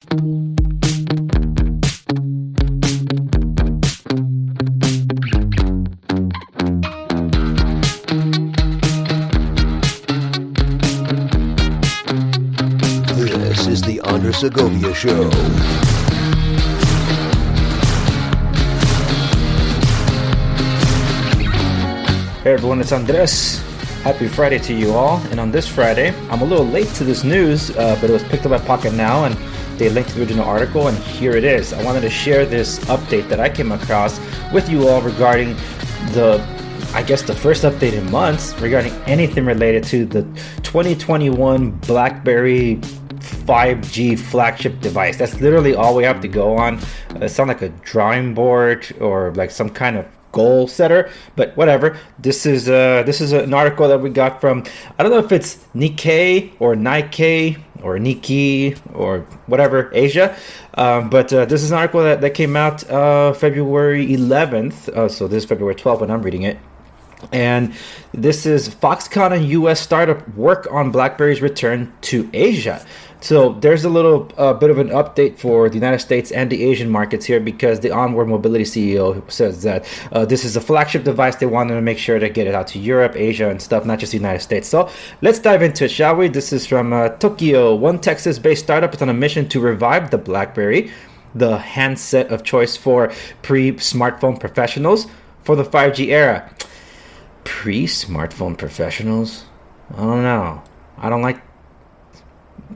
This is the Andres Segovia Show. Hey everyone, it's Andres. Happy Friday to you all. And on this Friday, I'm a little late to this news, but it was picked up by Pocket Now and they linked to the original article, and here it is. I wanted to share this update that I came across with you all regarding the first update in months regarding anything related to the 2021 BlackBerry 5G flagship device. That's literally all we have to go on. It sounds like a drawing board or like some kind of goal setter, but whatever. This is an article that we got from, I don't know if it's Nikkei or Nikkei or Nikki or whatever, Asia, but this is an article that came out February 11th, so this is February 12th when I'm reading it. And this is Foxconn and US startup work on BlackBerry's return to Asia. So there's a little bit of an update for the United States and the Asian markets here, because the Onward Mobility CEO says that this is a flagship device. They wanted to make sure to get it out to Europe, Asia, and stuff, not just the United States. So let's dive into it, shall we? This is from Tokyo. One Texas-based startup is on a mission to revive the BlackBerry, the handset of choice for pre-smartphone professionals for the 5G era. Pre-smartphone professionals? I don't know. I don't like...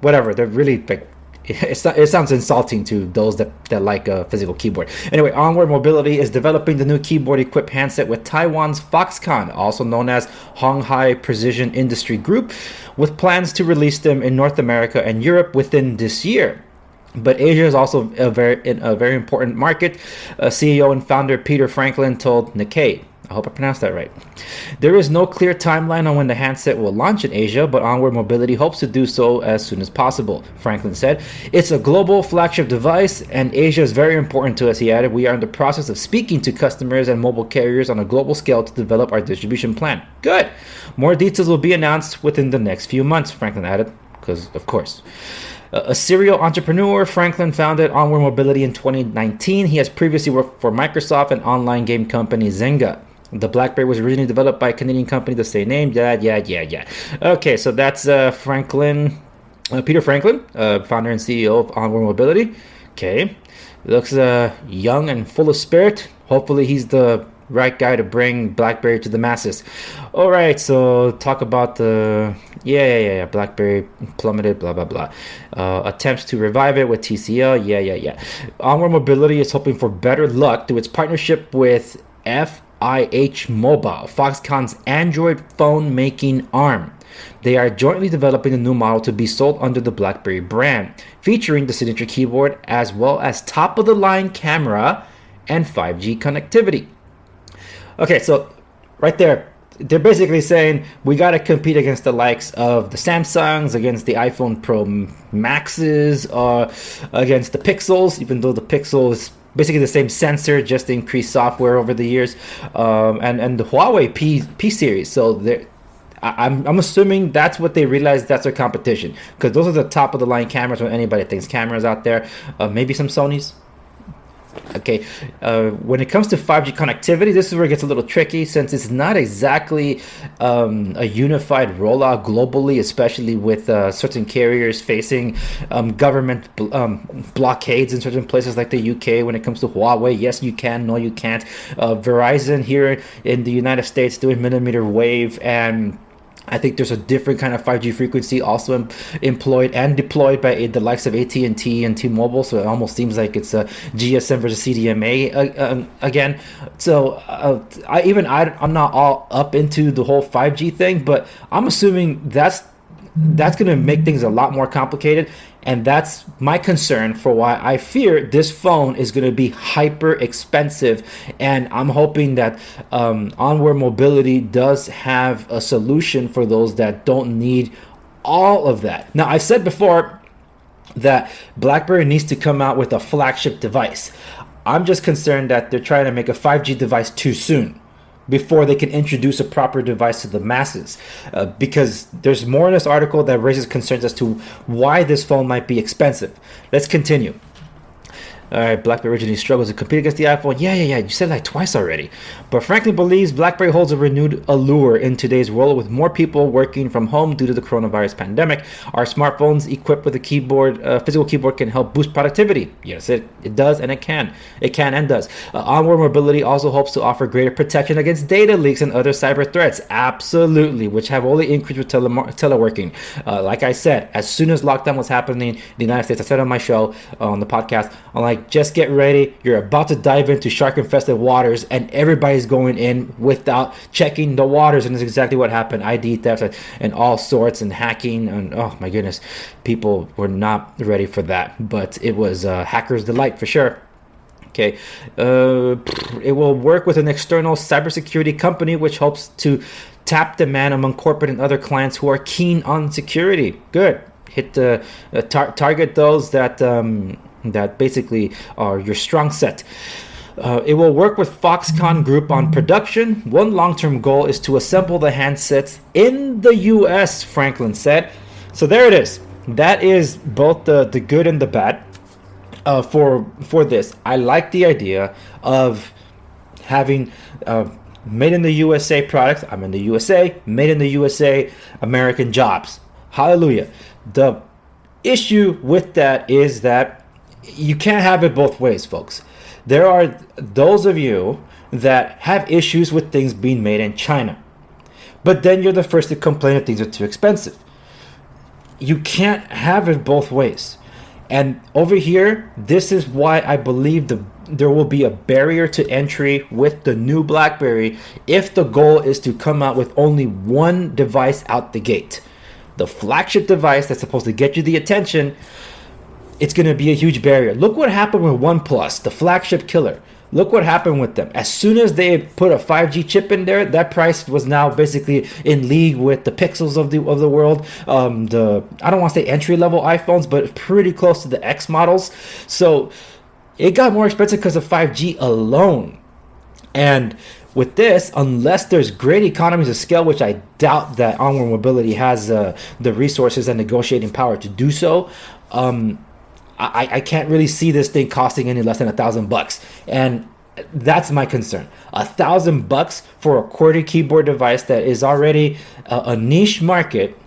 Whatever, they're really like, it sounds insulting to those that like a physical keyboard. Anyway, Onward Mobility is developing the new keyboard-equipped handset with Taiwan's Foxconn, also known as Honghai Precision Industry Group, with plans to release them in North America and Europe within this year. But Asia is also a very important market. CEO and founder Peter Franklin told Nikkei. I hope I pronounced that right. There is no clear timeline on when the handset will launch in Asia, but Onward Mobility hopes to do so as soon as possible, Franklin said. It's a global flagship device, and Asia is very important to us, he added. We are in the process of speaking to customers and mobile carriers on a global scale to develop our distribution plan. Good! More details will be announced within the next few months, Franklin added, because of course. A serial entrepreneur, Franklin founded Onward Mobility in 2019. He has previously worked for Microsoft and online game company Zynga. The BlackBerry was originally developed by a Canadian company the same name. Yeah. Okay, so that's Franklin, Peter Franklin, founder and CEO of Onward Mobility. Okay, looks young and full of spirit. Hopefully, he's the right guy to bring BlackBerry to the masses. All right, so talk about the BlackBerry plummeted, blah blah blah. Attempts to revive it with TCL. Yeah. Onward Mobility is hoping for better luck through its partnership with FIH Mobile, Foxconn's Android phone making arm. They are jointly developing a new model to be sold under the BlackBerry brand, featuring the signature keyboard as well as top-of-the-line camera and 5G connectivity. Okay, so right there, they're basically saying we got to compete against the likes of the Samsungs, against the iPhone Pro Maxes, against the Pixels, even though the Pixel is basically the same sensor, just increased software over the years, and the Huawei P series. So I'm assuming that's what they realize, that's their competition, because those are the top of the line cameras when anybody thinks cameras out there. Maybe some Sonys. Okay, when it comes to 5G connectivity, this is where it gets a little tricky, since it's not exactly a unified rollout globally, especially with certain carriers facing government blockades in certain places like the UK. When it comes to Huawei, yes, you can, no, you can't. Verizon here in the United States doing millimeter wave, and I think there's a different kind of 5G frequency also employed and deployed by the likes of AT&T and T-Mobile, so it almost seems like it's a GSM versus CDMA again. So I'm not all up into the whole 5G thing, but I'm assuming that's going to make things a lot more complicated, and that's my concern for why I fear this phone is going to be hyper expensive. And I'm hoping that Onward Mobility does have a solution for those that don't need all of that. Now, I've said before that BlackBerry needs to come out with a flagship device. I'm just concerned that they're trying to make a 5G device too soon. before they can introduce a proper device to the masses. Because there's more in this article that raises concerns as to why this phone might be expensive. Let's continue. All right, BlackBerry originally struggles to compete against the iPhone. Yeah. You said that twice already. But Franklin believes BlackBerry holds a renewed allure in today's world with more people working from home due to the coronavirus pandemic. Our smartphones equipped with a keyboard, physical keyboard, can help boost productivity. Yes, it does, and it can. It can and does. Onward mobility also hopes to offer greater protection against data leaks and other cyber threats. Absolutely, which have only increased with teleworking. Like I said, as soon as lockdown was happening in the United States, I said on my show, on the podcast, I'm like, just get ready. You're about to dive into shark-infested waters, and everybody's going in without checking the waters, and that's exactly what happened. ID theft and all sorts, and hacking, and oh my goodness, people were not ready for that. But it was hacker's delight for sure. Okay, it will work with an external cybersecurity company, which hopes to tap demand among corporate and other clients who are keen on security. Good. Hit the target those that basically are your strong set. It will work with Foxconn Group on production. One long-term goal is to assemble the handsets in the U.S., Franklin said. So there it is. That is both the good and the bad for this. I like the idea of having made in the USA products. I'm in the USA, made in the USA, American jobs. Hallelujah. The issue with that is that you can't have it both ways, folks. There are those of you that have issues with things being made in China, but then you're the first to complain that things are too expensive. You can't have it both ways. And over here, this is why I believe there will be a barrier to entry with the new BlackBerry if the goal is to come out with only one device out the gate. The flagship device that's supposed to get you the attention, it's going to be a huge barrier. Look what happened with OnePlus, the flagship killer. Look what happened with them. As soon as they put a 5G chip in there, that price was now basically in league with the Pixels of the world. I don't want to say entry level iPhones, but pretty close to the X models. So it got more expensive because of 5G alone. And with this, unless there's great economies of scale, which I doubt that Onward Mobility has the resources and negotiating power to do so, I can't really see this thing costing any less than $1,000, and that's my concern. $1,000 for a QWERTY keyboard device that is already a niche market,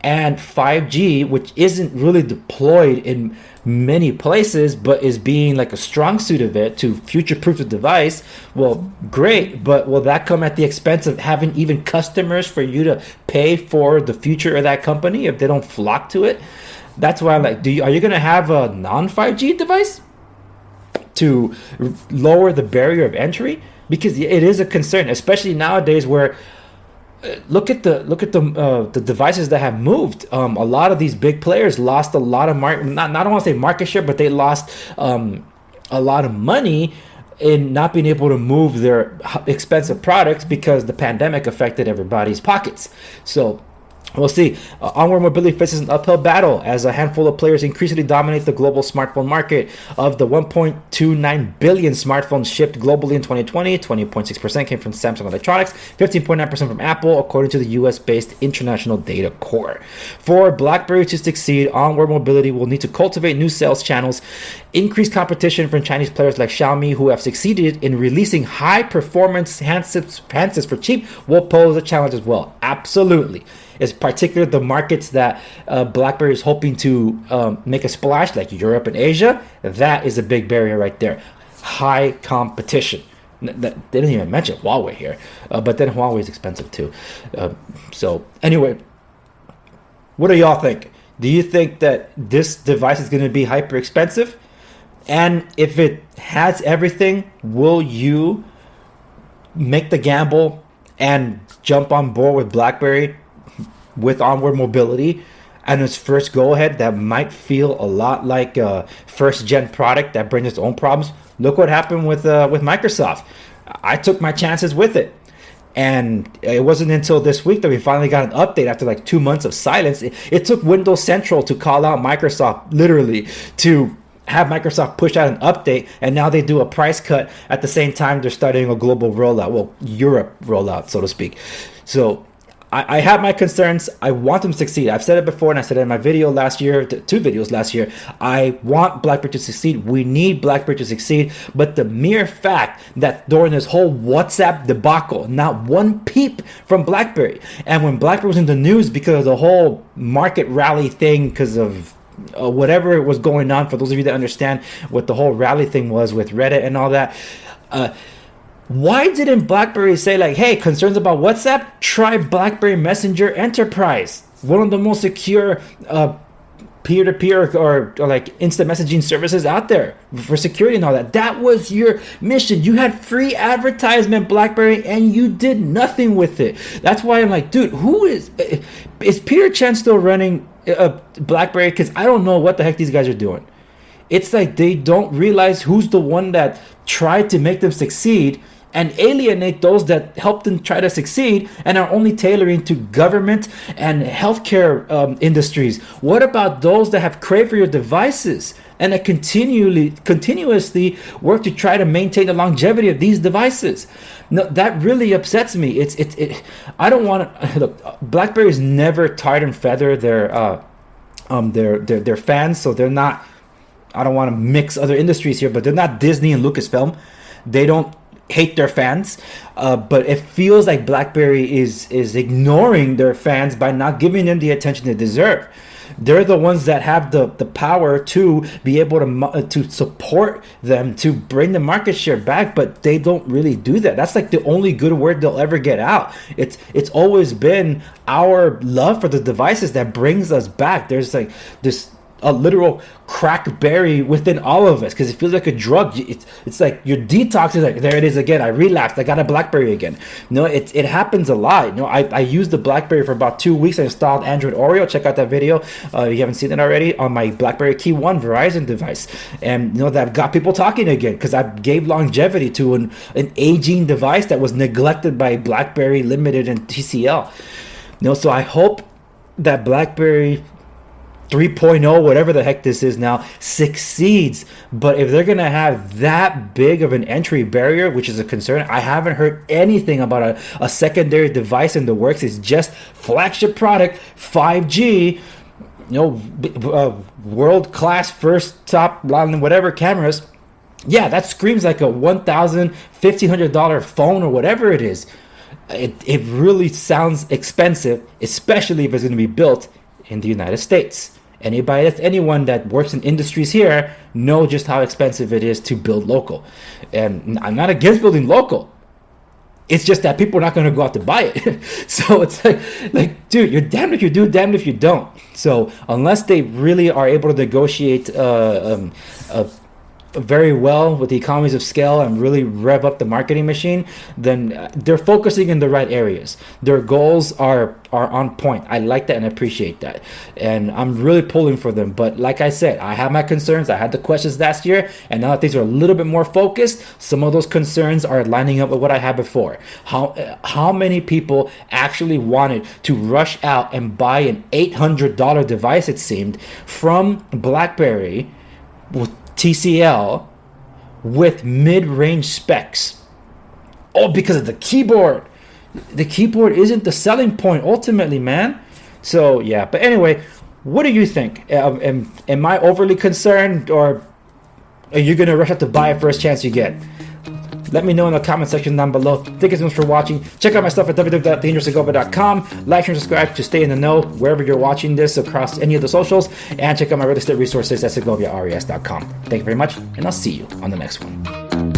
and 5G, which isn't really deployed in many places, but is being like a strong suit of it to future-proof the device. Well, great, but will that come at the expense of having even customers for you to pay for the future of that company if they don't flock to it? That's why I'm like, are you going to have a non-5G device to lower the barrier of entry? Because it is a concern, especially nowadays where look at the devices that have moved. A lot of these big players lost a lot of I don't want to say market share, but they lost a lot of money in not being able to move their expensive products because the pandemic affected everybody's pockets. So we'll see. Onward Mobility faces an uphill battle as a handful of players increasingly dominate the global smartphone market. Of the 1.29 billion smartphones shipped globally in 2020, 20.6% came from Samsung Electronics, 15.9% from Apple, according to the US-based International Data Corps. For BlackBerry to succeed, Onward Mobility will need to cultivate new sales channels, increase competition from Chinese players like Xiaomi, who have succeeded in releasing high-performance handsets for cheap, will pose a challenge as well. Absolutely. It's particularly the markets that BlackBerry is hoping to make a splash, like Europe and Asia. That is a big barrier right there. High competition. They didn't even mention Huawei here, but then Huawei is expensive too. So anyway, what do y'all think? Do you think that this device is going to be hyper expensive? And if it has everything, will you make the gamble and jump on board with BlackBerry with Onward Mobility and its first go-ahead that might feel a lot like a first-gen product that brings its own problems? Look what happened with Microsoft. I took my chances with it. And it wasn't until this week that we finally got an update after like 2 months of silence. It took Windows Central to call out Microsoft literally to have Microsoft push out an update, and now they do a price cut at the same time they're starting a global rollout, well, Europe rollout, so to speak. So I have my concerns. I want them to succeed. I've said it before, and I said it in my video last year, 2 videos last year. I want BlackBerry to succeed. We need BlackBerry to succeed. But the mere fact that during this whole WhatsApp debacle, not one peep from BlackBerry, and when BlackBerry was in the news because of the whole market rally thing, because of whatever was going on, for those of you that understand what the whole rally thing was with Reddit and all that, why didn't BlackBerry say, like, hey, concerns about WhatsApp? Try BlackBerry Messenger Enterprise, one of the most secure peer-to-peer or like instant messaging services out there for security and all that. That was your mission. You had free advertisement, BlackBerry, and you did nothing with it. That's why I'm like, dude, who is Peter Chen still running BlackBerry? Because I don't know what the heck these guys are doing. It's like they don't realize who's the one that tried to make them succeed and alienate those that helped them try to succeed and are only tailoring to government and healthcare industries. What about those that have craved for your devices and that continuously work to try to maintain the longevity of these devices? No, that really upsets me. I don't want to look. BlackBerry's never tarred and feather their fans, so they're not. I don't want to mix other industries here, but they're not Disney and Lucasfilm. They don't hate their fans, but it feels like BlackBerry is ignoring their fans by not giving them the attention they deserve. They're the ones that have the power to be able to support them, to bring the market share back, but they don't really do that. That's like the only good word they'll ever get out. It's always been our love for the devices that brings us back. There's like this a literal crackberry within all of us, because it feels like a drug. It's like your detox is like, there it is again. I relapsed. I got a BlackBerry again. No, it happens a lot. I used the BlackBerry for about 2 weeks. I installed Android Oreo. Check out that video if you haven't seen it already on my BlackBerry Key 1 Verizon device. And that got people talking again, because I gave longevity to an aging device that was neglected by BlackBerry Limited and TCL. So I hope that BlackBerry 3.0, whatever the heck this is now, succeeds. But if they're going to have that big of an entry barrier, which is a concern, I haven't heard anything about a secondary device in the works. It's just flagship product, 5G, world-class first top line, whatever cameras. Yeah, that screams like a $1,000, $1,500 phone or whatever it is. It really sounds expensive, especially if it's going to be built in the United States. Anyone that works in industries here know just how expensive it is to build local. And I'm not against building local. It's just that people are not going to go out to buy it. So it's like, dude, you're damned if you do, damned if you don't. So unless they really are able to negotiate very well with the economies of scale and really rev up the marketing machine, then they're focusing in the right areas. Their goals are on point. I like that and appreciate that, and I'm really pulling for them. But like I said, I have my concerns. I had the questions last year, and now that things are a little bit more focused, some of those concerns are lining up with what I had before. How many people actually wanted to rush out and buy an $800 device, it seemed, from BlackBerry with TCL with mid-range specs? Oh, because of the keyboard. The keyboard isn't the selling point ultimately, man. So yeah, but anyway, what do you think? Am I overly concerned, or are you gonna rush out to buy it first chance you get? Let me know in the comment section down below. Thank you so much for watching. Check out my stuff at www.theandrewsegovia.com. Like and subscribe to stay in the know wherever you're watching this across any of the socials. And check out my real estate resources at segoviares.com. Thank you very much, and I'll see you on the next one.